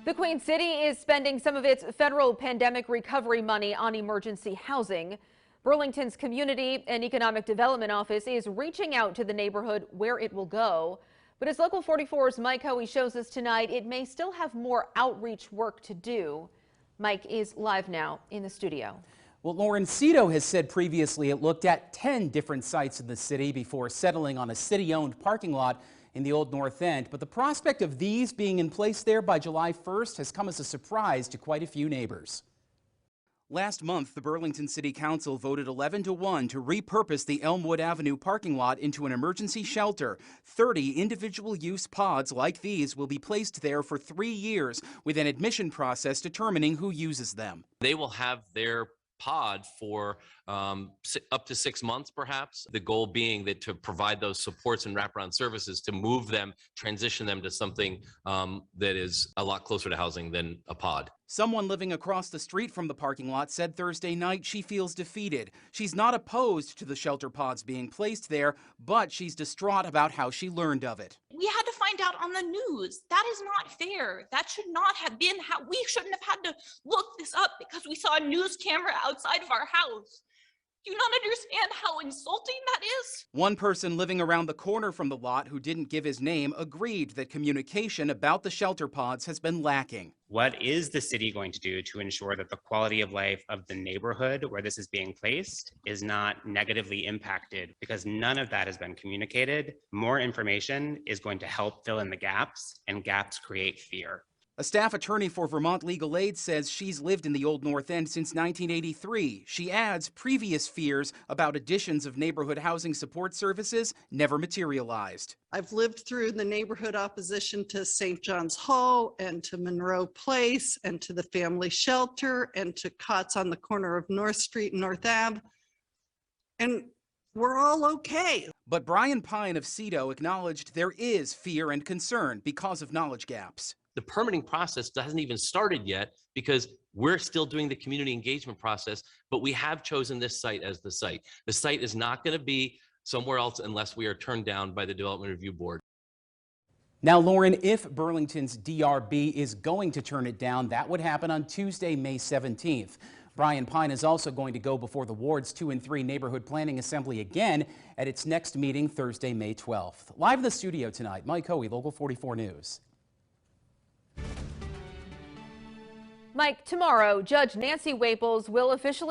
The Queen City is spending some of its federal pandemic recovery money on emergency housing. Burlington's Community and Economic Development Office is reaching out to the neighborhood where it will go. But as Local 44's Mike Hoey shows us tonight, it may still have more outreach work to do. Mike is live now in the studio. Well, Lauren, CEDO has said previously it looked at 10 different sites in the city before settling on a city-owned parking lot in the Old North End. But the prospect of these being in place there by July 1st has come as a surprise to quite a few neighbors. Last month, the Burlington City Council voted 11-1 to repurpose the Elmwood Avenue parking lot into an emergency shelter. 30 individual use pods like these will be placed there for 3 years, with an admission process determining who uses them. They will have their pod for up to 6 months, perhaps. The goal being that to provide those supports and wraparound services to move them, transition them to something that is a lot closer to housing than a pod. Someone living across the street from the parking lot said Thursday night she feels defeated. She's not opposed to the shelter pods being placed there, but she's distraught about how she learned of it. We had to find out on the news. That is not fair. That should not have been how we shouldn't have had to look this up because we saw a news camera outside of our house. Do you not understand how insulting that is? One person living around the corner from the lot who didn't give his name agreed that communication about the shelter pods has been lacking. What is the city going to do to ensure that the quality of life of the neighborhood where this is being placed is not negatively impacted? Because none of that has been communicated. More information is going to help fill in the gaps, and gaps create fear. A staff attorney for Vermont Legal Aid says she's lived in the Old North End since 1983. She adds previous fears about additions of neighborhood housing support services never materialized. I've lived through the neighborhood opposition to St. John's Hall and to Monroe Place and to the family shelter and to cots on the corner of North Street and North Ave. And we're all okay. But Brian Pine of CEDO acknowledged there is fear and concern because of knowledge gaps. The permitting process hasn't even started yet because we're still doing the community engagement process, but we have chosen this site as the site. The site is not going to be somewhere else unless we are turned down by the Development Review Board. Now, Lauren, if Burlington's DRB is going to turn it down, that would happen on Tuesday, May 17th. Brian Pine is also going to go before the Wards 2 and 3 Neighborhood Planning Assembly again at its next meeting Thursday, May 12th. Live in the studio tonight, Mike Hoey, Local 44 News. Mike, tomorrow, Judge Nancy Waples will officially